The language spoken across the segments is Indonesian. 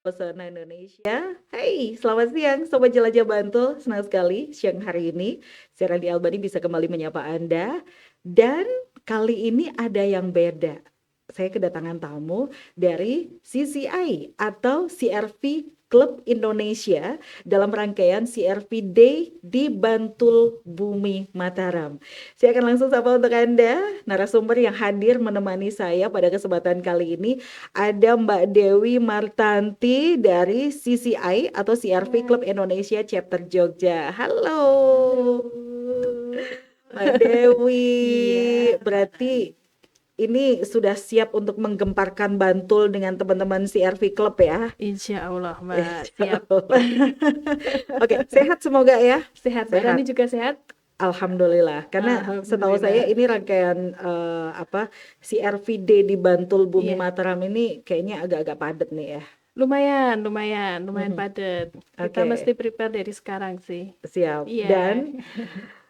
Pesona Indonesia. Hai, selamat siang Sobat Jelajah Bantul. Senang sekali siang hari ini saya Randy Albani bisa kembali menyapa Anda. Dan kali ini ada yang beda. Saya kedatangan tamu dari CCI atau CRV Club Indonesia dalam rangkaian CRV Day di Bantul Bumi Mataram. Saya akan langsung sapa untuk Anda, narasumber yang hadir menemani saya pada kesempatan kali ini ada Mbak Dewi Martanti dari CCI atau CRV Club Hai, Indonesia Chapter Jogja. Halo, halo. Mbak Dewi. Iya, Mbak Berarti Nani. ini sudah siap untuk menggemparkan Bantul dengan teman-teman CRV Club ya? Insya Allah, Mbak. Siap. Oke, sehat semoga ya. Sehat, Mbak Rani Sehat. juga sehat? Alhamdulillah, karena setahu saya Alhamdulillah. ini rangkaian apa CRVD di Bantul Bumi Iya, Mataram ini kayaknya agak-agak padat nih ya. lumayan Mhm. padat. Kita mesti Oke, prepare dari sekarang sih. siap. Iya. Dan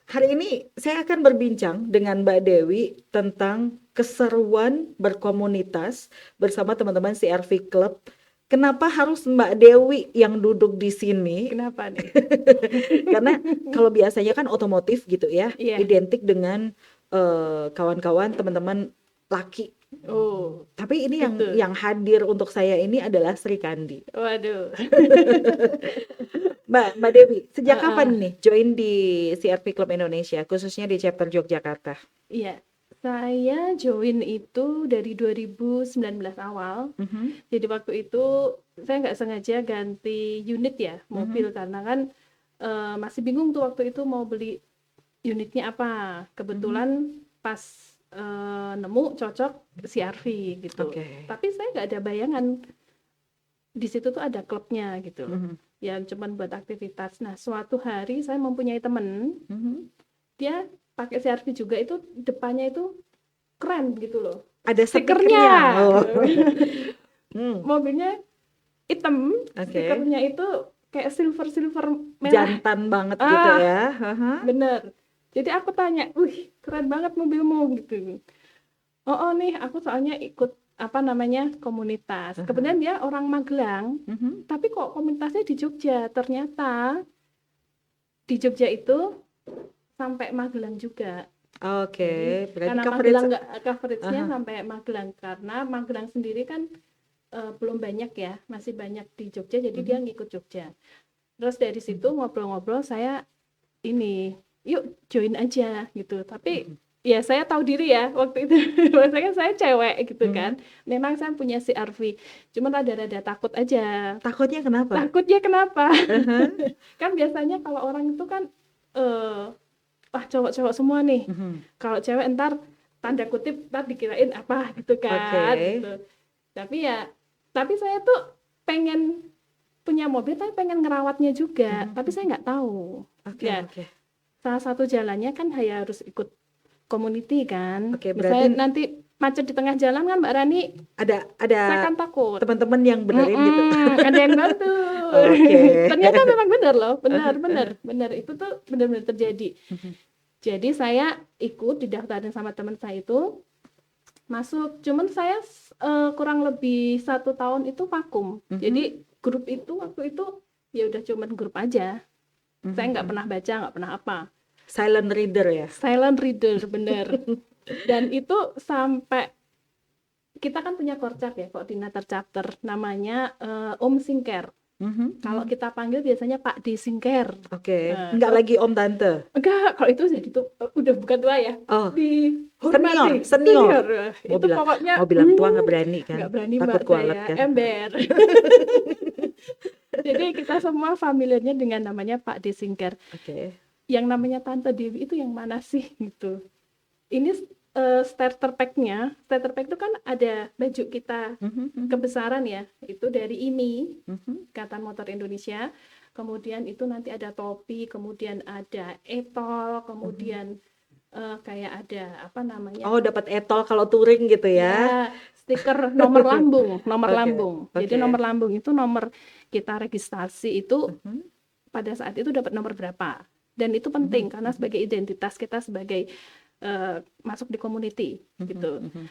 hari ini saya akan berbincang dengan Mbak Dewi tentang keseruan berkomunitas bersama teman-teman CRV Club. Kenapa harus Mbak Dewi yang duduk di sini? Kenapa nih? Karena kalau biasanya kan otomotif gitu ya, Iya. identik dengan kawan-kawan, teman-teman laki. Oh, Tapi ini yang betul. yang hadir untuk saya ini adalah Sri Kandi. Waduh. Mbak Dewi, sejak kapan Heeh. nih join di CRV Club Indonesia, khususnya di chapter Yogyakarta? Iya. Saya join itu dari 2019 awal. Mhm, Jadi waktu itu saya nggak sengaja ganti unit ya mobil mhm, karena kan masih bingung tuh waktu itu mau beli unitnya apa. mhm. Kebetulan pas nemu cocok CRV gitu. Oke. Tapi saya nggak ada bayangan di situ tuh ada klubnya gitu loh. Mhm, Yang cuman buat aktivitas. Nah, suatu hari saya mempunyai temen, mhm. dia pakai CRV juga itu depannya itu keren gitu loh. Ada Stikernya stikernya. Oh. gitu. Hmm, Mobilnya hitam, oke. stikernya itu kayak silver-silver merah. Jantan banget gitu Ah, ya. Haha. bener. Jadi aku tanya, wih keren banget mobilmu gitu. Oh, oh nih aku soalnya ikut apa namanya komunitas. Aha. Kemudian dia orang Magelang, Mhm. tapi kok komunitasnya di Jogja. Ternyata di Jogja itu sampai Magelang juga. Oke, Jadi berarti karena coverage. Magelang nggak coveragenya Aha. sampai Magelang karena Magelang sendiri kan belum banyak ya, masih banyak di Jogja, jadi dia Mhm, ngikut Jogja. Terus dari situ mhm, ngobrol-ngobrol saya ini, yuk join aja gitu. Tapi mhm, ya saya tahu diri ya waktu itu, maksudnya saya cewek gitu kan. mhm. Memang saya punya CRV, cuman rada-rada takut aja. Takutnya kenapa? Takutnya kenapa? Aha. Kan biasanya kalau orang itu kan eh wah cowok-cowok semua nih. Mhm. Kalau cewek entar tanda kutip entar dikirain apa gitu Oke. kan gitu. Tapi ya tapi saya tuh pengen punya mobil tapi pengen ngerawatnya juga, Mhm, tapi saya mhm. nggak tahu. Oke, Ya, oke. salah satu jalannya kan saya harus ikut community kan. Oke, berarti Misalnya nanti macet di tengah jalan kan Mbak Rani, ada saya kan takut. teman-teman yang benerin gitu. Ada yang bantu. Oke. Ternyata memang benar loh, benar, Aha, benar, aha. benar. Itu tuh benar-benar terjadi. Mhm, Jadi saya ikut didaftarin sama teman saya itu masuk. Cuman saya kurang lebih 1 tahun itu vakum. mhm, Jadi grup itu waktu itu ya udah cuman grup aja. Saya mhm, nggak mhm. pernah baca, nggak pernah apa. Silent reader ya? Silent reader, bener. Dan itu sampai kita kan punya korcap ya, koordinator chapter, namanya Om Singker. Mhm, Kalau mhm. kita panggil biasanya Pak D Singker. Oke, nggak Terus lagi om tante. enggak, kalau itu jadi tuh udah bukan tua ya, Oh, dihormati, senior, senior. senior. Mau Itu bilang, pokoknya mau bilang tua nggak berani kan? nggak berani Takut Mbak kualat saya, kan? ember. Jadi kita semua familiarnya dengan namanya Pak D Singker. Oke. Yang namanya Tante Dewi itu yang mana sih gitu. Ini starter pack itu kan ada baju kita Mhm, mhm, kebesaran ya, itu dari IMI, mhm, Ikatan Motor Indonesia. Kemudian itu nanti ada topi, kemudian ada etol, mhm. kemudian kayak ada apa namanya? Oh, dapat etol kalau touring gitu ya? Ya, stiker nomor lambung, nomor Oke, lambung. Jadi nomor oke. lambung itu nomor kita registrasi itu Mhm, pada saat itu dapat nomor berapa. Dan itu mhm, penting karena mhm, sebagai identitas kita sebagai masuk di community mhm, gitu. mhm.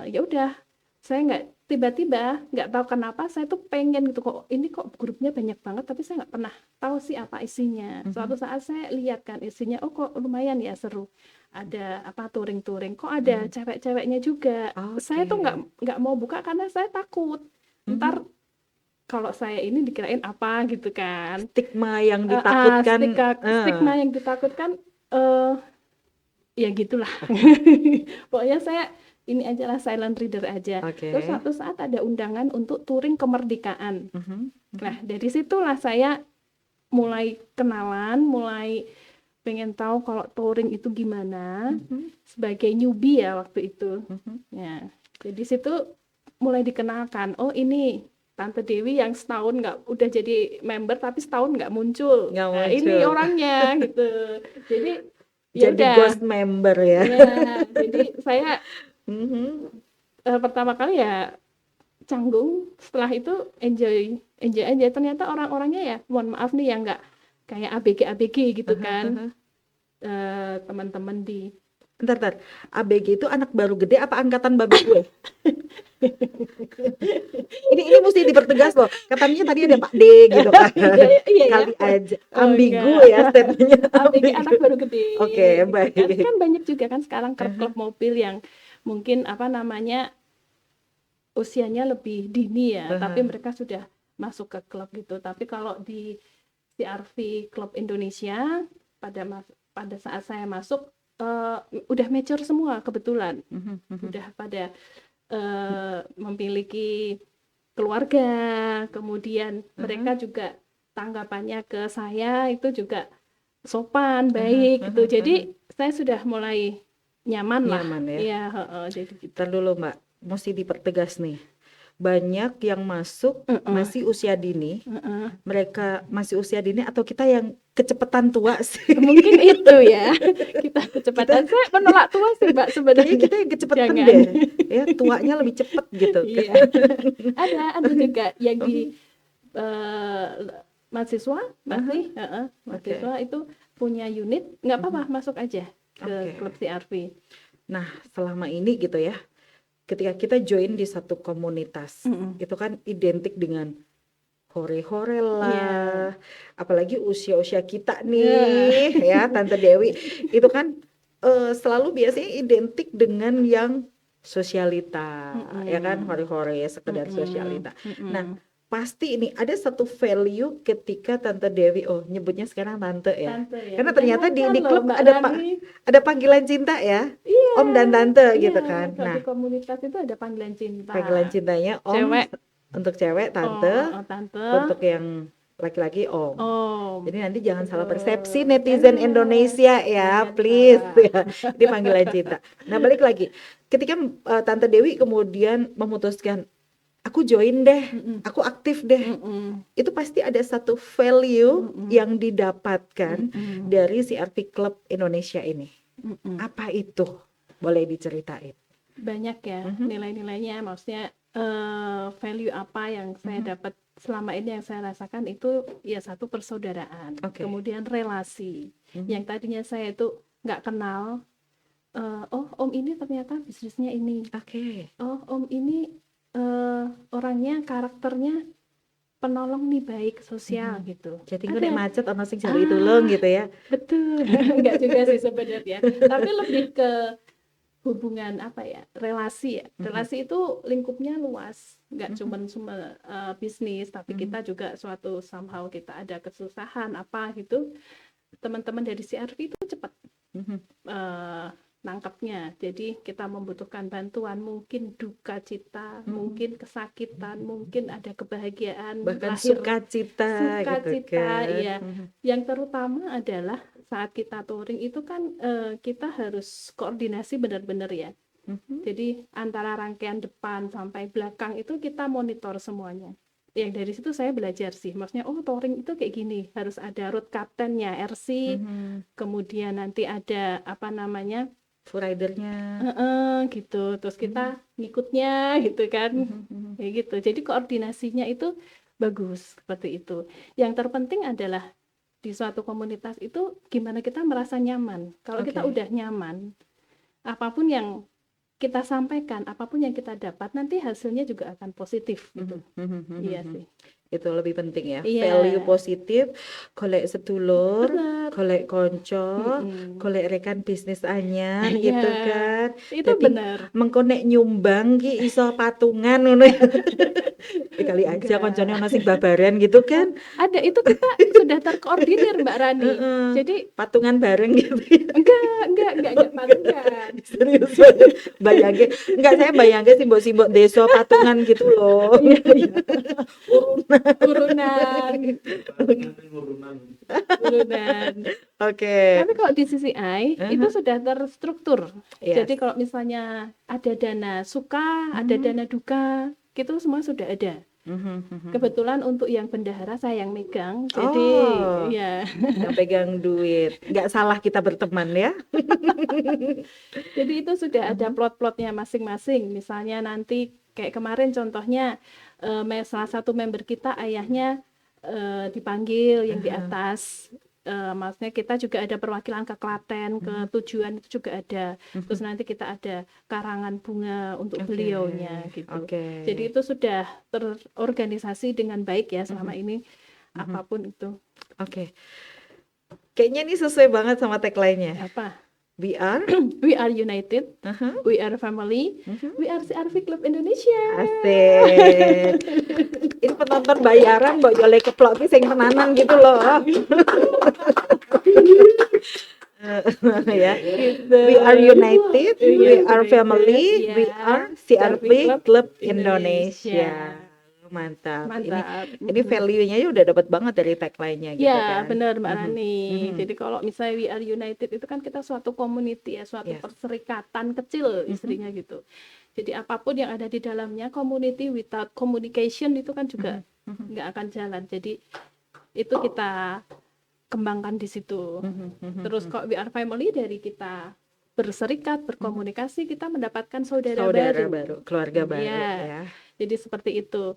Ya udah, saya nggak tiba-tiba nggak tahu kenapa saya tuh pengen gitu, kok ini kok grupnya banyak banget tapi saya nggak pernah tahu sih apa isinya. Suatu saat saya lihat kan isinya, oh kok lumayan ya, seru. Ada apa, touring-touring, kok ada cewek-ceweknya juga. Saya tuh Oke. nggak mau buka karena saya takut ntar kalau saya ini dikirain apa gitu kan. Stigma yang ditakutkan. Stigma yang ditakutkan, ya gitulah. Pokoknya saya ini aja lah, silent reader aja. Terus Oke. suatu saat ada undangan untuk touring kemerdekaan. Mhm. Nah, dari situlah saya mulai kenalan, mulai pengen tahu kalau touring itu gimana, sebagai newbie ya waktu itu. Ya, jadi situ mulai dikenalkan, oh ini Tante Dewi yang setahun nggak, udah jadi member tapi setahun nggak muncul. Nggak Nah, ini muncul. orangnya gitu. Jadi ya Jadi udah. ghost member ya. Ya, jadi saya Mhm. pertama kali ya canggung, setelah itu enjoy enjoy aja. Ternyata orang-orangnya ya, mohon maaf nih, yang nggak kayak ABG gitu kan. Teman-teman di Bentar. ABG itu anak baru gede apa angkatan babi gue? Ini mesti dipertegas loh. Katanya tadi ada Pak D gitu kan. iya ya. Kali aja. Oh, Ambigu enggak. ya statementnya. ABG anak baru gede. Oke, gitu baik. kan. Kan banyak juga kan sekarang klub mobil yang mungkin apa namanya usianya lebih dini ya, tapi mereka sudah masuk ke klub gitu. Tapi kalau di CRV Klub Indonesia pada saat saya masuk udah mature semua kebetulan. Udah pada memiliki keluarga, kemudian mereka juga tanggapannya ke saya itu juga sopan, baik gitu. Jadi saya sudah mulai nyaman lah. Nyaman ya. Iya, jadi gitu. Ntar dulu Mbak, mesti dipertegas nih. Banyak yang masuk masih usia dini. Mereka masih usia dini atau kita yang kecepatan tua sih? Mungkin itu ya. Kita kecepatan. Saya menolak tua sih Mbak Kayaknya sebenarnya. kita yang kecepatan Jangan. deh. Ya, tuanya lebih cepet gitu. Iya. Ada juga yang di mahasiswa masih, mahasiswa itu punya unit, nggak apa-apa masuk aja ke Oke. klub CRV. Nah, selama ini gitu ya, ketika kita join di satu komunitas, itu kan identik dengan hore-hore lah, apalagi usia-usia kita nih, ya Tante Dewi, itu kan selalu biasanya identik dengan yang sosialita, ya kan, hore-hore sekedar sosialita. Nah, pasti ini ada satu value ketika Tante Dewi, oh nyebutnya sekarang Tante ya, Tante ya. karena ternyata di Jangan klub loh, Mbak ada Rani. ada panggilan cinta ya, Iya, Om dan Tante gitu iya, kan. kalau Nah, di komunitas itu ada panggilan cinta. panggilan cintanya Om Cewek. untuk cewek, Tante Tante. untuk yang laki-laki Om. Om. Jadi nanti jangan salah persepsi Betul. netizen Jangan. Indonesia ya, Jangan please salah. ya. Ini panggilan cinta. Nah, balik lagi. Ketika Tante Dewi kemudian memutuskan, aku join deh, aku aktif deh. Itu pasti ada satu value yang didapatkan dari CRV Club Indonesia ini. Apa itu? Boleh diceritain? Banyak ya nilai-nilainya, maksudnya value apa yang saya dapat selama ini, yang saya rasakan itu ya satu, persaudaraan. Kemudian relasi yang tadinya saya itu nggak kenal, oh Om ini ternyata bisnisnya ini, oh Om ini orangnya, karakternya penolong nih, baik, sosial gitu. Jadi gue nek macet ono sing jari tulung gitu ya. Betul. Enggak juga sih sebenarnya, tapi lebih ke hubungan apa ya, relasi ya. Relasi itu lingkupnya luas, nggak cuman bisnis, tapi kita juga suatu somehow kita ada kesusahan apa gitu, teman-teman dari CRV itu cepat nangkapnya. Jadi kita membutuhkan bantuan, mungkin duka cita, mungkin kesakitan, mungkin ada kebahagiaan, bahkan lahir sukacita gitu kan. Iya. Yang terutama adalah saat kita touring itu kan kita harus koordinasi benar-benar ya. Jadi antara rangkaian depan sampai belakang itu kita monitor semuanya. Yang dari situ saya belajar sih, maksudnya oh touring itu kayak gini, harus ada road captain-nya, RC, kemudian nanti ada apa namanya, full ridernya, gitu, terus kita ngikutnya gitu kan, kayak gitu. Jadi koordinasinya itu bagus seperti itu. Yang terpenting adalah di suatu komunitas itu gimana kita merasa nyaman. Kalau kita udah nyaman, apapun yang kita sampaikan, apapun yang kita dapat, nanti hasilnya juga akan positif gitu. Iya sih. Itu lebih penting ya. Iya. Value positif, golek sedulur, Bener. golek konco, golek rekan bisnis anyar Iya, gitu kan. itu Jadi bener. mengko nek nyumbang ki iso patungan ngono ya. Kali aja Enggak. koncone ono sing babaran gitu kan. Ada, itu kita sudah terkoordinir Mbak Rani. Jadi patungan bareng gitu ya. enggak patungan. Serius banget. Bayangin, enggak, saya bayangin simbol-simbol desa patungan gitu loh. Iya. Urunan. Oke. Tapi kalau di CCI itu sudah terstruktur. Yes. Jadi kalau misalnya ada dana suka, ada dana duka, gitu semua sudah ada. Kebetulan untuk yang bendahara saya yang megang, jadi ya. Yang pegang duit, nggak salah kita berteman ya. Jadi itu sudah ada plot-plotnya masing-masing. Misalnya nanti kayak kemarin contohnya salah satu member kita ayahnya dipanggil yang di atas. Maksudnya kita juga ada perwakilan ke Klaten, ke tujuan itu juga ada. Terus nanti kita ada karangan bunga untuk beliaunya gitu. Jadi itu sudah terorganisasi dengan baik ya selama ini, apapun itu. Kayaknya ini sesuai banget sama tagline-nya. Apa? We are united, we are family, we are CRV Club Indonesia. Asik. Ini penonton bayaran mbok yo lek keplok ki sing tenanan gitu loh. Ya. We are united, we are family, we are CRV Club Indonesia. Mantap. Ini value-nya ya udah dapat banget dari tagline-nya gitu ya, kan. Benar Mbak Rani. Jadi kalau misalnya we are united itu kan kita suatu community ya, suatu perserikatan kecil istrinya gitu. Jadi apapun yang ada di dalamnya, community without communication itu kan juga nggak akan jalan. Jadi itu kita kembangkan di situ. Terus kok we are family, dari kita berserikat, berkomunikasi, kita mendapatkan saudara baru, keluarga baru ya. Jadi seperti itu.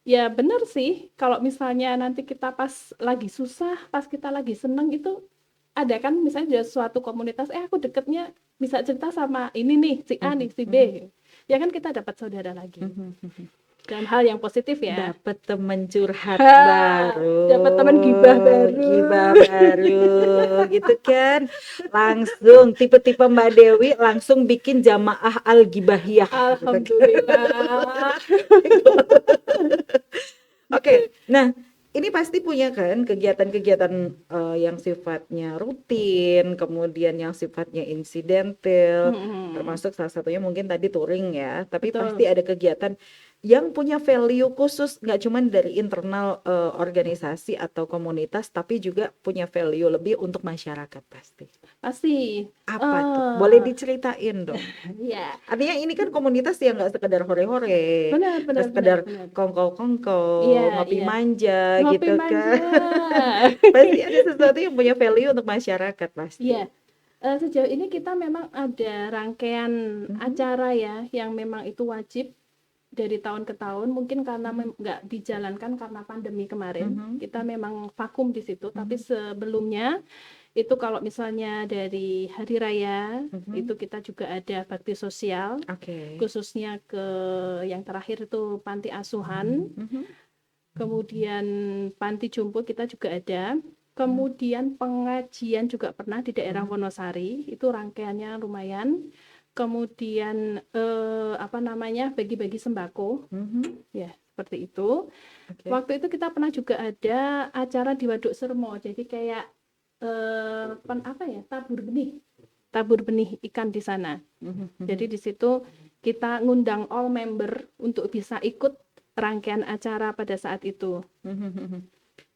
Ya benar sih, kalau misalnya nanti kita pas lagi susah, pas kita lagi seneng itu ada kan misalnya ada suatu komunitas, aku deketnya bisa cerita sama ini nih, si A nih, si B. Ya kan kita dapat saudara lagi. Dalam hal yang positif ya. Dapat teman curhat baru. Dapat teman gibah baru gitu kan. Langsung tipe-tipe Mbak Dewi langsung bikin jamaah al-gibahiyah. Alhamdulillah. Oke, nah ini pasti punya kan kegiatan-kegiatan yang sifatnya rutin, kemudian yang sifatnya insidental, termasuk salah satunya mungkin tadi touring ya. Tapi pasti ada kegiatan yang punya value khusus, nggak cuma dari internal organisasi atau komunitas, tapi juga punya value lebih untuk masyarakat pasti. Apa tuh? Boleh diceritain dong? Iya. Artinya ini kan komunitas yang nggak sekedar hore-hore, nggak sekedar kongko-kongko, ngopi manja gitu kan. Pasti ada sesuatu yang punya value untuk masyarakat pasti. Iya. Sejauh ini kita memang ada rangkaian acara ya yang memang itu wajib dari tahun ke tahun, mungkin karena nggak dijalankan karena pandemi kemarin, kita memang vakum di situ. Tapi sebelumnya itu kalau misalnya dari hari raya itu kita juga ada bakti sosial, khususnya ke yang terakhir itu panti asuhan, kemudian panti jompo kita juga ada, kemudian pengajian juga pernah di daerah Wonosari, itu rangkaiannya lumayan. Kemudian bagi-bagi sembako, ya seperti itu. Waktu itu kita pernah juga ada acara di Waduk Sermo, jadi kayak tabur benih ikan di sana. Jadi di situ kita ngundang all member untuk bisa ikut rangkaian acara pada saat itu.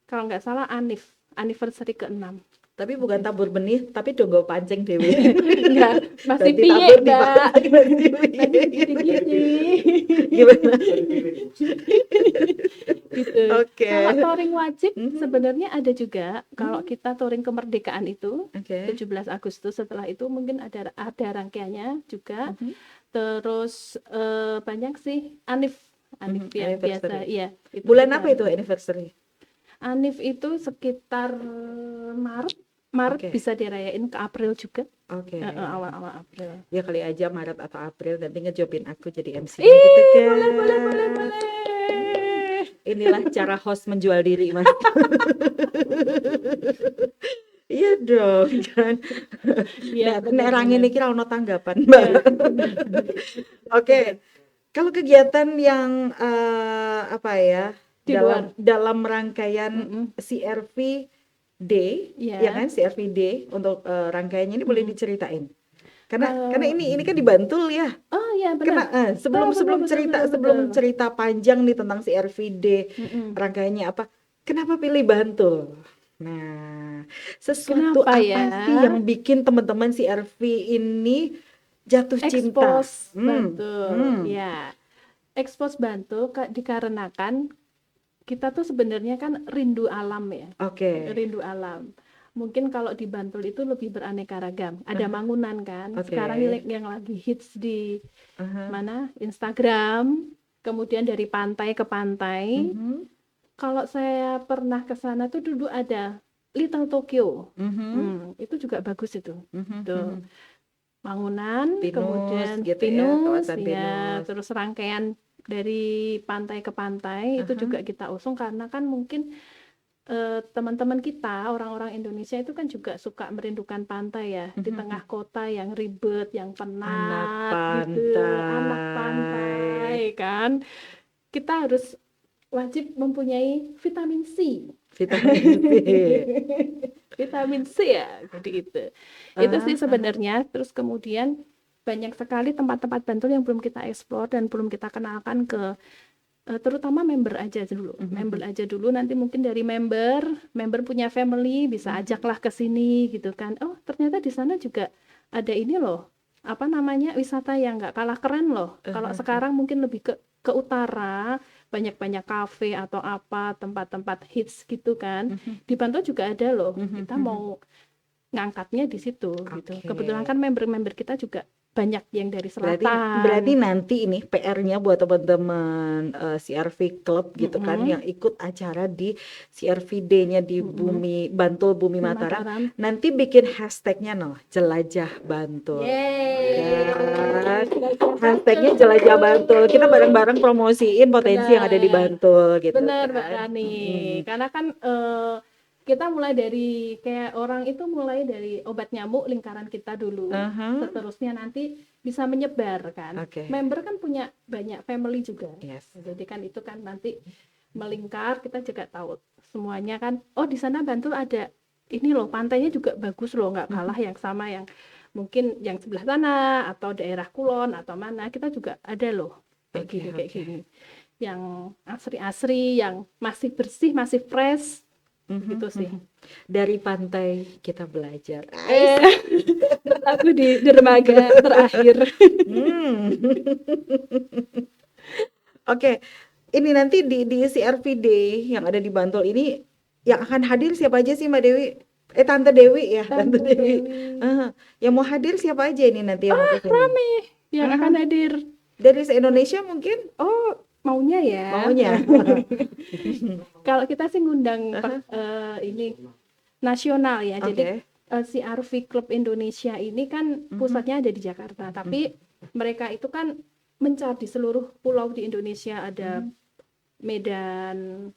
Kalau nggak salah anniversary ke-6. Tapi bukan tabur benih, tapi donggo pancing dewe. Enggak, masih piye, Mbak. Gini-gini. Gimana? Gitu. Kalau touring wajib sebenarnya ada juga. Kalau kita touring kemerdekaan itu 17 Agustus, setelah itu mungkin ada rangkaiannya juga. Terus banyak sih Anif yang biasa. Iya. Bulan apa itu anniversary? Anif itu sekitar Maret Maret Oke. bisa dirayain ke April juga. Oke. Awal-awal April. Ya kali aja Maret atau April nanti ngejobin aku jadi MC-nya gitu kan. Boleh. Inilah cara host menjual diri, Mas. Iya dong, kan. Iya, Nek rangi benar-benar. niki ra ono tanggapan, Mbak. Iya, benar. Oke. Kalau kegiatan yang apa ya, Di luar. dalam rangkaian Mm-mm. CRV Day, ya Ya. kan, CRV Day untuk rangkaiannya ini boleh Mm-mm. diceritain. Karena Kalau ini kan di Bantul ya. oh ya Kena benar. sebelum sebelum cerita sebelum Betul. cerita panjang nih tentang CRV Day, Mm-mm. rangkaiannya apa? Kenapa pilih Bantul? Nah, sesuatu Kenapa apa ya? sih yang bikin teman-teman CRV ini jatuh cinta? Expose Bantul. Ya, expose Bantul dikarenakan kita tuh sebenarnya kan rindu alam ya. Oke. Rindu alam. Mungkin kalau di Bantul itu lebih beraneka ragam. Ada Mangunan kan. Oke. Sekarang yang lagi hits di Aha. mana? Instagram. Kemudian dari pantai ke pantai. Kalau saya pernah ke sana tuh dulu ada Little Tokyo. Itu juga bagus itu. Tuh. Mangunan, Pinus, kemudian gitu ya, Pinus, kawasan ya, Pinus. terus rangkaian dari pantai ke pantai itu juga kita usung karena kan mungkin teman-teman kita orang-orang Indonesia itu kan juga suka merindukan pantai ya, di tengah kota yang ribet, yang penat gitu, anak pantai kan, kita harus wajib mempunyai vitamin C. Vitamin C. Vitamin C ya, jadi itu sih sebenarnya. Terus kemudian banyak sekali tempat-tempat Bantul yang belum kita eksplor dan belum kita kenalkan ke terutama member aja dulu, nanti mungkin dari member punya family bisa ajaklah ke sini gitu kan. Oh ternyata di sana juga ada ini loh, apa namanya, wisata yang nggak kalah keren loh. Kalau sekarang mungkin lebih ke utara, banyak kafe atau apa tempat-tempat hits gitu kan. Di Bantul juga ada loh. Kita mau ngangkatnya di situ gitu. Kebetulan kan member-member kita juga banyak yang dari selatan. Berarti nanti ini PR-nya buat teman-teman CRV Club gitu kan yang ikut acara di CRV Day-nya di Bantul Bumi Mataram. Nanti bikin hashtagnya jelajah Bantul. Kan? Hashtagnya jelajah Bantul. Kita bareng-bareng promosiin potensi yang ada di Bantul gitu. Bener kan? Mbak Rani. Karena kan kita mulai dari kayak orang itu mulai dari obat nyamuk lingkaran kita dulu, seterusnya nanti bisa menyebar kan. Member kan punya banyak family juga, jadi kan itu kan nanti melingkar, kita juga tahu semuanya kan. Oh di sana Bantul ada ini loh, pantainya juga bagus loh, nggak kalah yang sama yang mungkin yang sebelah sana atau daerah Kulon atau mana, kita juga ada loh kayak gini yang asri-asri, yang masih bersih, masih fresh. Gitu sih. Dari pantai kita belajar. Aku di dermaga terakhir. Oke, ini nanti di CRV Day yang ada di Bantul ini yang akan hadir siapa aja sih Mbak Dewi? Tante Dewi ya, Tante Dewi. Yang mau hadir siapa aja ini nanti yang mau kesini? Rame yang akan hadir. Dari se-Indonesia mungkin? Oh, maunya ya. Kalau kita sih ngundang ini nasional ya. Jadi CRV Club Indonesia ini kan pusatnya ada di Jakarta, tapi mereka itu kan mencar di seluruh pulau di Indonesia. Ada Medan,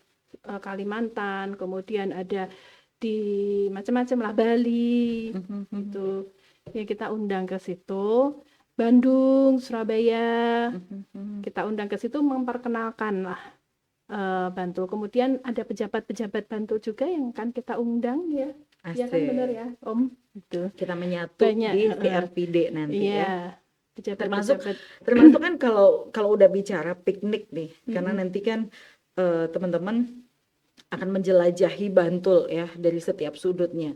Kalimantan, kemudian ada di macam-macam lah, Bali gitu. Ya kita undang ke situ. Bandung, Surabaya, kita undang ke situ memperkenalkan lah Bantul. Kemudian ada pejabat-pejabat Bantul juga yang kan kita undang ya. Ya kan benar ya, Om. Gitu. Kita menyatu di CRV Day nanti ya. Termasuk kan kalau udah bicara piknik nih, karena nanti kan teman-teman akan menjelajahi Bantul ya dari setiap sudutnya.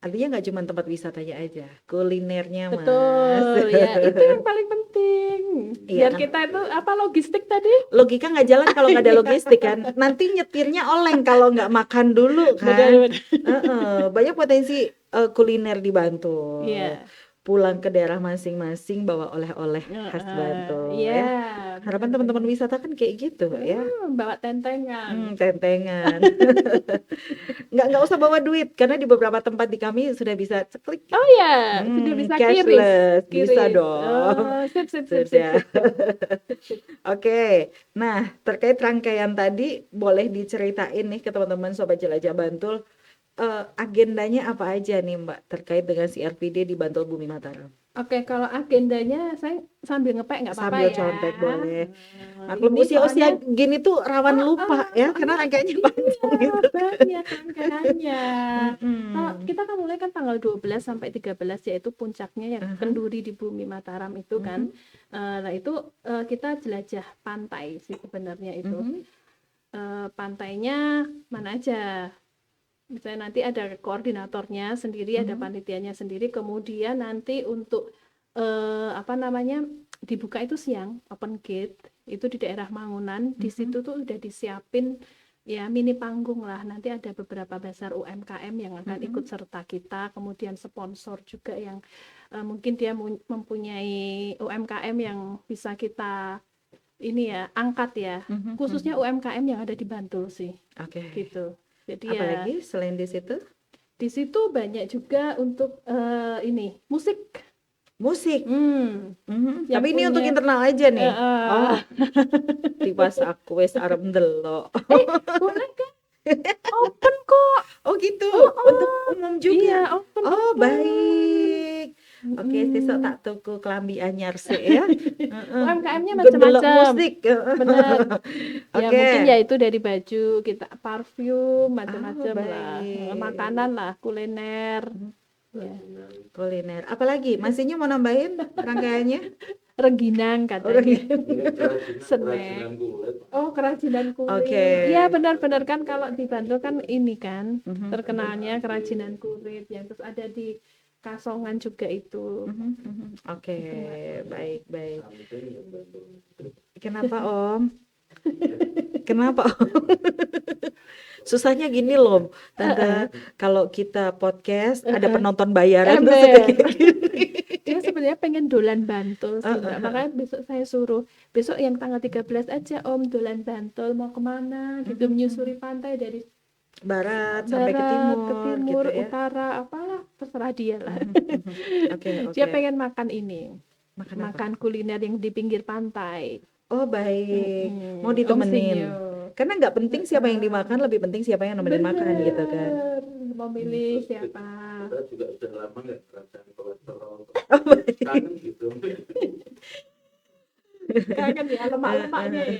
Artinya nggak cuma tempat wisatanya aja, kulinernya Mas. Betul, ya itu yang paling penting. Biar kita itu apa, logistik tadi? Logika nggak jalan kalau nggak ada logistik kan. Nanti nyetirnya oleng kalau nggak makan dulu kan. Banyak potensi kuliner di Bantul. pulang ke daerah masing-masing bawa oleh-oleh khas Bantul ya. Iya, Harapan benar-benar. teman-teman wisata kan kayak gitu ya. Bawa tentengan. Tentengan. Nggak usah bawa duit karena di beberapa tempat di kami sudah bisa ceklik. Oh ya, sudah bisa Cashless, bisa kiris. dong. Oh, sip. Sudah. Oke, nah terkait rangkaian tadi boleh diceritain nih ke teman-teman Sobat Jelajah Bantul, agendanya apa aja nih Mbak terkait dengan CRPD di Bantul Bumi Mataram? Oke, kalau agendanya saya sambil ngepek nggak apa-apa Sambil ya. contek boleh. Maklum Ini usia-usia soalnya gini tuh rawan lupa ya karena rangkaiannya panjang gitu. banyak rangkaiannya. Kalau Mm-mm. kita kan mulai kan tanggal 12 sampai 13 yaitu puncaknya yang Kenduri di Bumi Mataram itu kan. Nah itu kita jelajah pantai sih sebenarnya itu. Pantainya mana aja? Misalnya nanti ada koordinatornya sendiri, ada panitianya sendiri, kemudian nanti untuk dibuka itu siang, open gate, itu di daerah Mangunan, di situ tuh udah disiapin ya mini panggung lah, nanti ada beberapa besar UMKM yang akan ikut serta kita, kemudian sponsor juga yang mungkin dia mempunyai UMKM yang bisa kita ini ya, angkat ya, khususnya UMKM yang ada di Bantul sih, gitu. Jadi apalagi selain di situ banyak juga untuk ini musik. Tapi ini untuk internal aja nih. Tiba aku wes arep ndelok. Boleh kan? Open kok. Oh gitu. Untuk umum juga. Iya, open. Baik. Oke, sesok tak tuku kelambi anyar sih ya. UMKM-nya macam-macam. Musik. Benar. Ya Oke. mungkin ya itu dari baju, kita parfum, macam-macam lah. baik. Makanan lah, kuliner. Ya. Kuliner. Apalagi? Masihnya mau nambahin rangkaiannya? Rengginang katanya. Kerajinan kulit. Oh, kerajinan kulit. Oke. Iya, benar-benar kan kalau di Bantul kan ini kan terkenalnya kerajinan kulit yang terus ada di Kasongan juga itu. Oke, baik. Kenapa Om? Kenapa Om? Susahnya gini loh, Tante. Kalau kita podcast ada penonton bayaran terus kayak gini. Dia sebenarnya pengen dolan Bantul sih, Mbak. Makanya besok saya suruh, besok yang tanggal 13 aja Om dolan Bantul, mau kemana gitu, menyusuri pantai dari barat sampai ke timur gitu ya. utara, apalah terserah dia lah. Oke. Dia pengen makan ini, Makan kuliner yang di pinggir pantai. Oh baik, mau ditemenin. Karena nggak penting siapa yang dimakan, lebih penting siapa yang nemenin makan gitu kan. Mau milih siapa. Kita juga udah lama nggak ngerasain kolesterol. Kangen gitu. Kangen ya lemak-lemaknya ya.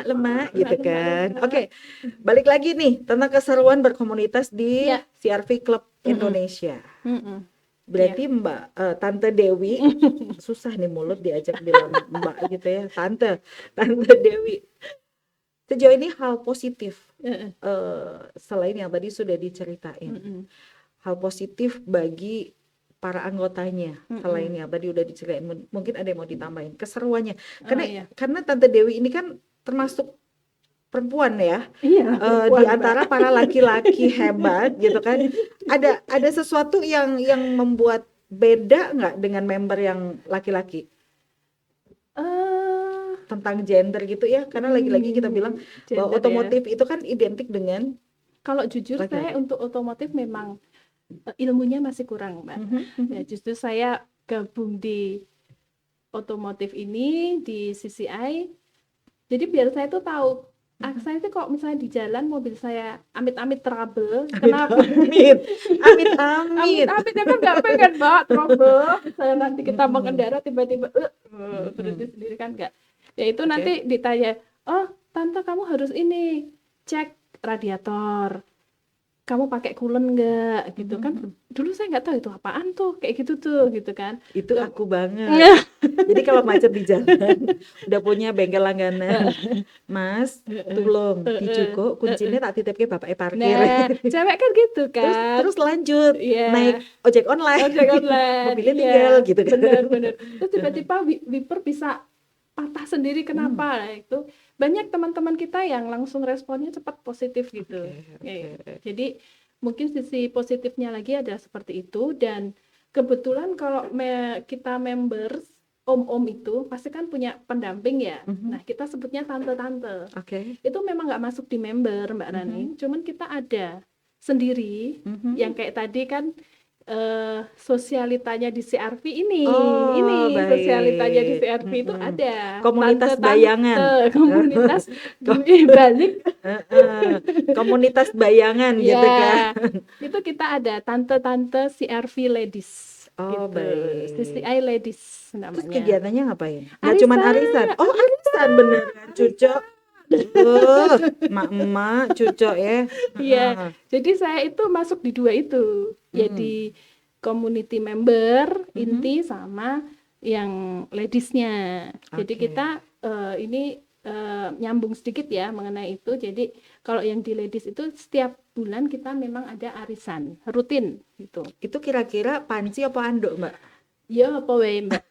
Lemak gitu kan. Oke, balik lagi nih tentang keseruan berkomunitas di CRV Club Indonesia. Berarti Mbak Tante Dewi susah nih mulut diajak bilang Mbak gitu ya. Tante Dewi. Sejauh ini hal positif selain yang tadi sudah diceritain. Hal positif bagi para anggotanya selain yang tadi udah diceritain, mungkin ada yang mau ditambahin keseruannya karena Tante Dewi ini kan termasuk perempuan ya, di antara para laki-laki hebat gitu kan, ada sesuatu yang membuat beda nggak dengan member yang laki-laki tentang gender gitu ya, karena lagi-lagi kita bilang bahwa otomotif itu kan identik dengan, kalau jujur saya untuk otomotif memang ilmunya masih kurang Mbak. Ya, justru saya gabung di otomotif ini di CCI, jadi biar saya tuh tahu saya itu kok misalnya di jalan mobil saya amit-amit trouble, kenapa? Amit ya kan nggak pengen Mbak trouble, saya nanti kita mengendara tiba-tiba berhenti sendiri kan nggak. Ya itu nanti ditanya, oh Tante kamu harus ini cek radiator, kamu pakai coolant nggak gitu kan. Dulu saya nggak tahu itu apaan tuh, kayak gitu tuh gitu kan. Itu aku banget. Jadi kalau macet di jalan udah punya bengkel langganan, Mas tolong dicukup kuncinya tak titip ke bapaknya parkir. Nah cewek kan gitu kan. Terus lanjut naik ojek online mobilnya tinggal gitu kan. Bener. Terus tiba-tiba wiper bisa patah sendiri, kenapa? Nah, itu banyak teman-teman kita yang langsung responnya cepat positif gitu. Jadi mungkin sisi positifnya lagi adalah seperti itu, dan Kebetulan kalau kita members, om-om itu pasti kan punya pendamping ya. Nah, kita sebutnya tante-tante. Itu memang nggak masuk di member, Mbak Rani. Cuman kita ada sendiri yang kayak tadi kan sosialitanya di CRV ini baik. sosialitanya di CRV itu ada komunitas tante-tante, bayangan, komunitas balik komunitas bayangan ya, gitu kan. itu kita ada tante-tante CRV ladies gitu. Baik. CCI ladies namanya. Terus kegiatannya ngapain? Nggak cuma arisan. Arisan beneran, Cucok. Emak-emak, Cucok ya. Iya, jadi saya itu masuk di dua itu. Jadi community member inti sama yang ladiesnya. Jadi kita ini nyambung sedikit ya mengenai itu. Jadi kalau yang di ladies itu setiap bulan kita memang ada arisan rutin gitu. Itu kira-kira panci apa anduk, Mbak? Ya apa wae, Mbak.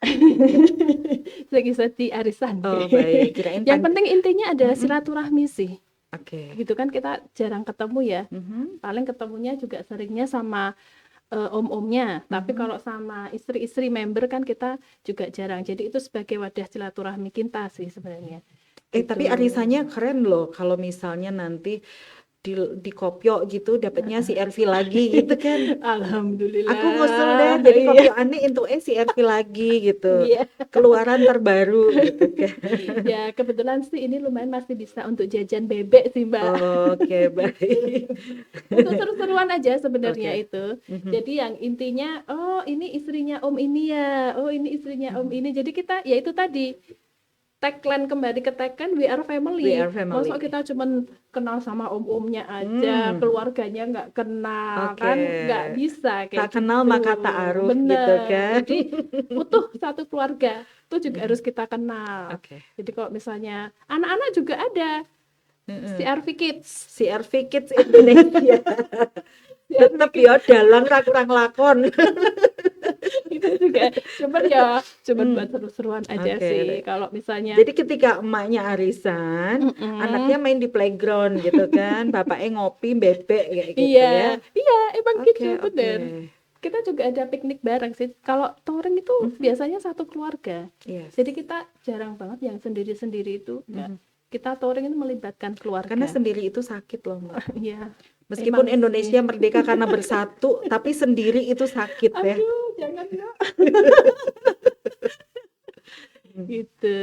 Saya di arisan. Baik. Kirain yang penting intinya adalah silaturahmi sih. Gitu kan kita jarang ketemu ya. Paling ketemunya juga seringnya sama om-omnya. Tapi kalau sama istri-istri member kan kita juga jarang. Jadi itu sebagai wadah silaturahmi kita sih sebenarnya. Tapi arisannya keren loh kalau misalnya nanti di Kopyo gitu dapatnya CRV lagi gitu kan. Alhamdulillah. Aku ngusul deh jadi Kopyo aneh untuk CRV lagi gitu. Keluaran terbaru gitu kan. Ya kebetulan sih ini lumayan masih bisa untuk jajan bebek sih, Mbak. Baik. Untuk seru-seruan aja sebenarnya itu. Jadi yang intinya ini istrinya om ini ya. Ini istrinya om ini. Jadi kita ya itu tadi tagline kembali ke tagline we are family. Maksudnya kita cuman kenal sama om-omnya aja, keluarganya nggak kenal kan nggak bisa kayak tak kenal maka tak aruf gitu kan. Jadi utuh satu keluarga itu juga harus kita kenal. Jadi kalau misalnya anak-anak juga ada CRV Kids Indonesia. Tetep ya dalang ra kurang lakon. Itu juga cuman buat seru-seruan aja sih kalau misalnya. Jadi ketika emaknya arisan, anaknya main di playground gitu kan, bapaknya ngopi bebek kayak gitu ya. Iya, emang gitu bener. Kita juga ada piknik bareng sih. Kalau touring itu biasanya satu keluarga. Jadi kita jarang banget yang sendiri-sendiri itu. Kita touring itu melibatkan keluarga. Karena sendiri itu sakit loh, Mbak. Iya. Meskipun Indonesia merdeka karena bersatu, tapi sendiri itu sakit ya. Aduh, jangan ya. Gitu.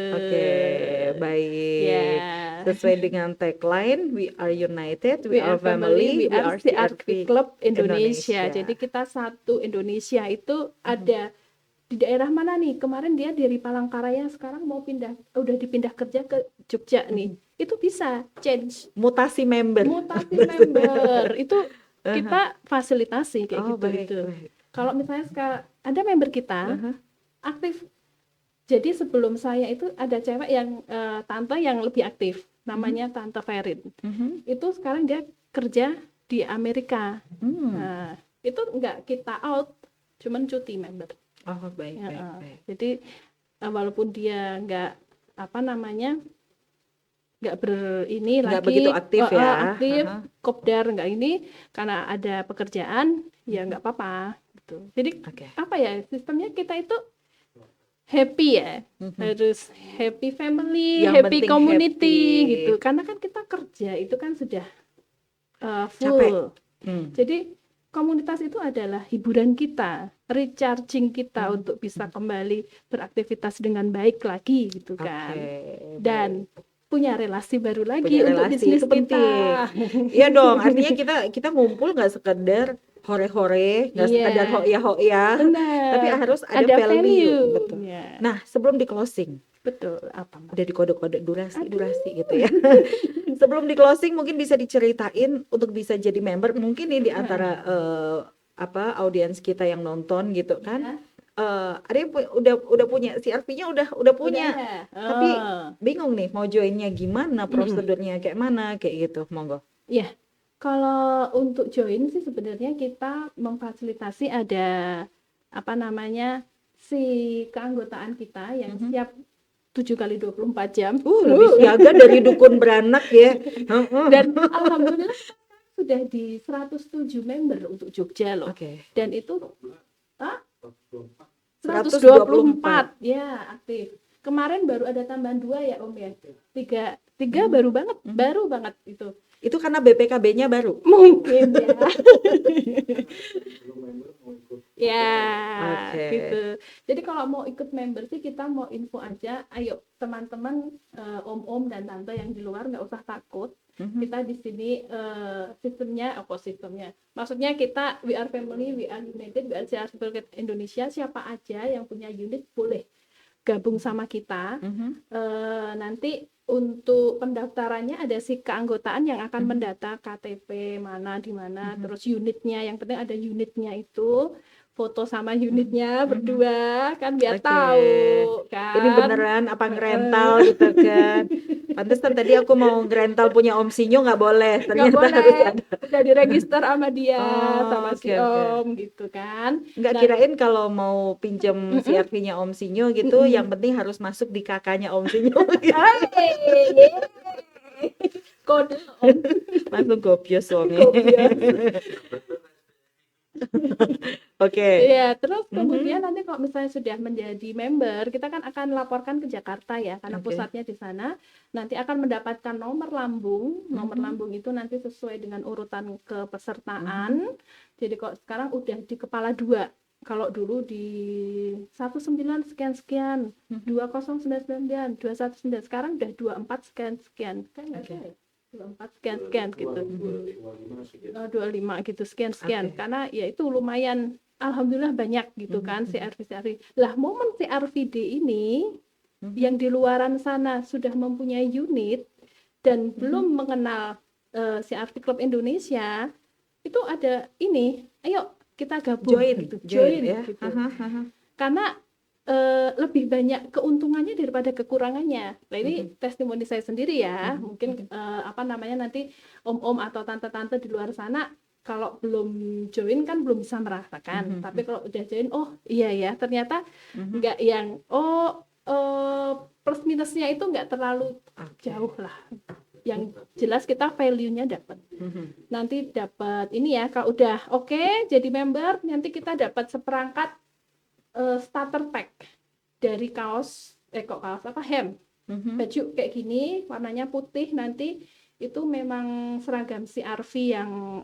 Baik. Sesuai dengan tagline we are united, we are family, we are CRV Club Indonesia. Jadi kita satu Indonesia itu ada di daerah mana nih? Kemarin dia dari Palangkaraya, sekarang mau udah dipindah kerja ke Jogja nih. Itu bisa change. Mutasi member. Itu kita fasilitasi kayak gitu. Kalau misalnya sekarang ada member kita aktif. Jadi sebelum saya itu ada cewek yang tante yang lebih aktif, namanya Tante Ferin. Itu sekarang dia kerja di Amerika. Nah, itu enggak kita out, cuman cuti member. Baik. Jadi walaupun dia enggak nggak begitu aktif kopdar nggak ini karena ada pekerjaan ya nggak apa-apa gitu. Jadi apa ya sistemnya kita itu happy ya, harus happy family, happy community gitu. Karena kan kita kerja itu kan sudah full. Jadi komunitas itu adalah hiburan kita, recharging kita untuk bisa kembali beraktivitas dengan baik lagi gitu kan. Dan punya relasi baru lagi untuk bisnis kita. Iya dong, artinya kita ngumpul nggak sekedar hore-hore, nggak sekedar hoya-hoya, tapi harus ada value. Betul. Nah, sebelum di closing, apa? Udah di kode-kode durasi gitu ya. Sebelum di closing mungkin bisa diceritain untuk bisa jadi member, mungkin nih di antara audiens kita yang nonton gitu kan. Ada yang udah punya CRV-nya udah punya. Tapi bingung nih mau joinnya gimana, prosedurnya kayak mana kayak gitu. Monggo. Iya. Kalau untuk join sih sebenarnya kita memfasilitasi ada si keanggotaan kita yang siap 7x24 jam. Lebih siaga dari dukun beranak ya. Dan alhamdulillah sudah di 107 member untuk Jogja loh. Dan itu 124 ya aktif. Kemarin baru ada tambahan 2 ya Om ya. Tiga baru banget itu. Itu karena BPKB-nya baru. Mungkin ya. Ya, gitu. Jadi kalau mau ikut member sih kita mau info aja. Ayo teman-teman, om-om dan tante yang di luar nggak usah takut. Kita di sini sistemnya. Maksudnya kita We Are Family, We Are United, We Are CR Supermarket Indonesia. Siapa aja yang punya unit boleh gabung sama kita. Nanti untuk pendaftarannya ada si keanggotaan yang akan mendata KTP mana di mana, terus unitnya, yang penting ada unitnya itu, foto sama unitnya berdua kan biar tahu kan. Ini beneran apa ngerental gitu kan. Pantesan tadi aku mau ngerental punya Om Sinyo nggak boleh. Ternyata harus ada. Udah diregister sama dia sama si Om gitu kan. Nggak kirain kalau mau pinjam CRV-nya Om Sinyo gitu, yang penting harus masuk di kakaknya Om Sinyo. Kode Om. Langsung gobios suami. Iya, terus kemudian nanti kalau misalnya sudah menjadi member, kita kan akan laporkan ke Jakarta ya, karena pusatnya di sana. Nanti akan mendapatkan nomor lambung. Nomor lambung itu nanti sesuai dengan urutan kepesertaan. Jadi kok sekarang udah di kepala 2. Kalau dulu di 19 sekian-sekian, 2099, 219, sekarang udah 24 sekian-sekian. Kan enggak ada ya? 24 sekian gitu. 25 gitu sekian. Karena ya itu lumayan, alhamdulillah banyak gitu kan CRV. Lah momen CRVD ini yang di luaran sana sudah mempunyai unit dan belum mengenal CRV Club Indonesia, itu ada ini, ayo kita gabung join ya. Gitu. Karena lebih banyak keuntungannya daripada kekurangannya. Nah ini testimoni saya sendiri ya. Mungkin nanti om-om atau tante-tante di luar sana kalau belum join kan belum bisa merasakan. Tapi kalau udah join, oh iya ya, ternyata nggak yang plus minusnya itu nggak terlalu jauh lah. Yang jelas kita value-nya dapat. Nanti dapat ini ya, kalau udah oke, jadi member, nanti kita dapat seperangkat starter pack dari hem baju kayak gini, warnanya putih. Nanti itu memang seragam CRV yang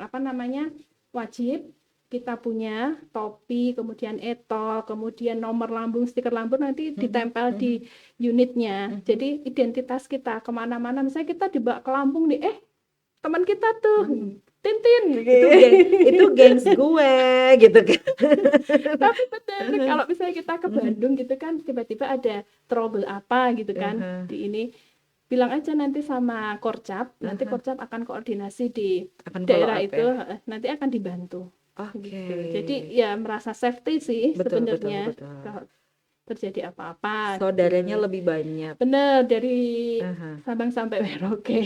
wajib kita punya, topi, kemudian etol, kemudian nomor lambung, stiker lambung nanti ditempel di unitnya. Jadi identitas kita kemana-mana, misalnya kita dibawa ke Lampung nih, teman kita tuh Tintin gitu. Itu gengs gue gitu kan. Tapi betul kalau misalnya kita ke Bandung gitu kan, tiba-tiba ada trouble apa gitu kan di ini, bilang aja nanti sama Korcap, nanti Korcap akan koordinasi di daerah itu, nanti akan dibantu. Gitu. Jadi ya merasa safety sih sebenarnya. Kalau terjadi apa-apa, saudaranya gitu. Lebih banyak. Bener, dari Sabang sampai Merauke.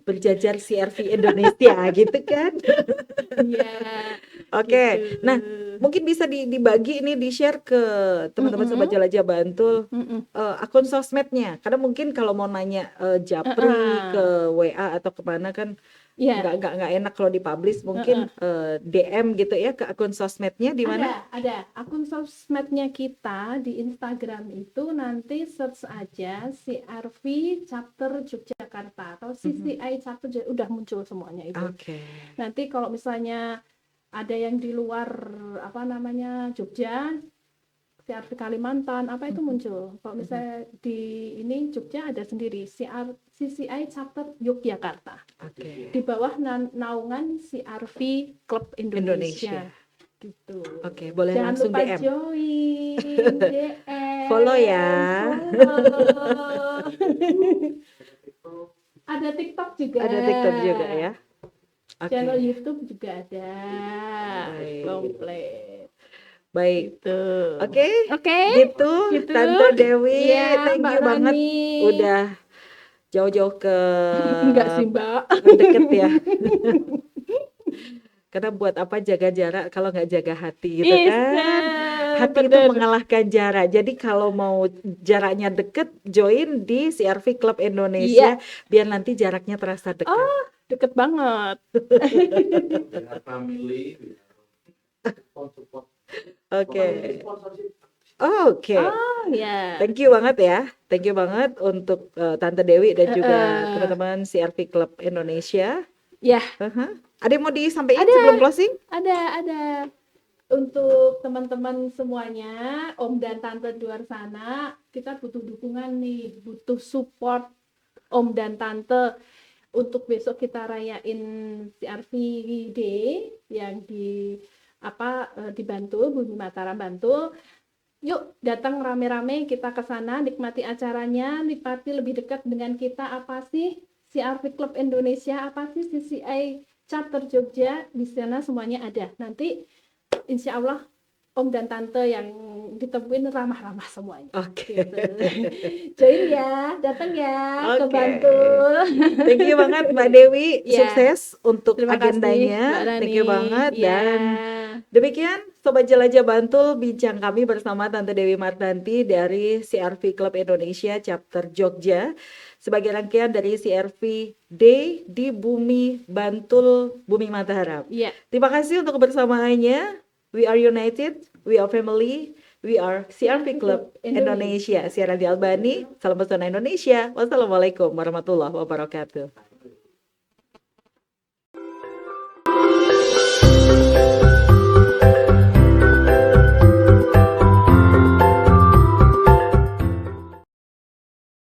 Berjajar CRV Indonesia gitu kan. Iya. Oke. Gitu. Nah, mungkin bisa dibagi ini, di-share ke teman-teman Sobat Jelajah Bantul akun sosmednya. Karena mungkin kalau mau nanya Japri ke WA atau kemana kan nggak enak kalau dipublish. Mungkin DM gitu ya ke akun sosmednya di mana? Ada akun sosmednya kita di Instagram itu, nanti search aja CRV Chapter Yogyakarta atau CCI Chapter, udah muncul semuanya itu. Nanti kalau misalnya ada yang di luar Jogja, CRV Kalimantan itu muncul. Kalau misalnya di ini Jogja ada sendiri CCI Chapter Yogyakarta. Di bawah naungan CRV Club Indonesia. Gitu. Boleh jangan langsung lupa DM. Join, DM. Follow ya. Ada TikTok juga. Ya. Channel YouTube juga ada. Komplit. Baik. Gitu. Oke. Gitu. Tante Dewi, thank you banget udah jauh-jauh ke enggak sih Mbak, deket ya. Karena buat apa jaga jarak kalau nggak jaga hati gitu kan. Hati itu mengalahkan jarak. Jadi kalau mau jaraknya deket, join di CRV Club Indonesia biar nanti jaraknya terasa dekat. Deket banget. Family. Oke. Pokoknya sponsorship. Oke. Oh ya. Thank you banget ya. Thank you banget untuk Tante Dewi dan juga teman-teman CRV Club Indonesia. Ya, Ada yang mau disampaikan Ada. sebelum closing? ada. Untuk teman-teman semuanya, Om dan Tante di luar sana, kita butuh dukungan nih, butuh support Om dan Tante untuk besok kita rayain CRV Day yang di Bantul, Bumi Mataram Bantul. Yuk datang rame-rame kita ke sana, nikmati acaranya, nikmati lebih dekat dengan kita apa sih CRV Club Indonesia, apa sih CCI Chapter Jogja, di sana semuanya ada. Nanti insya Allah Om dan Tante yang ditemuin ramah-ramah semuanya. Oke. Gitu. Join ya, datang ya ke Oke. Bantul. Thank you banget Mbak Dewi, Ya. sukses untuk Terima kasih, agendanya. Mbak Rani. Thank you banget Ya. dan demikian Sobat Jelajah Bantul bincang kami bersama Tante Dewi Martanti dari CRV Club Indonesia Chapter Jogja sebagai rangkaian dari CRV Day di Bumi Bantul, Bumi Mataram. Ya. Terima kasih untuk kebersamaannya. We are united, we are family, we are CRV Club Indonesia. Siaran di Albani, salam pesona Indonesia. Wassalamualaikum warahmatullahi wabarakatuh.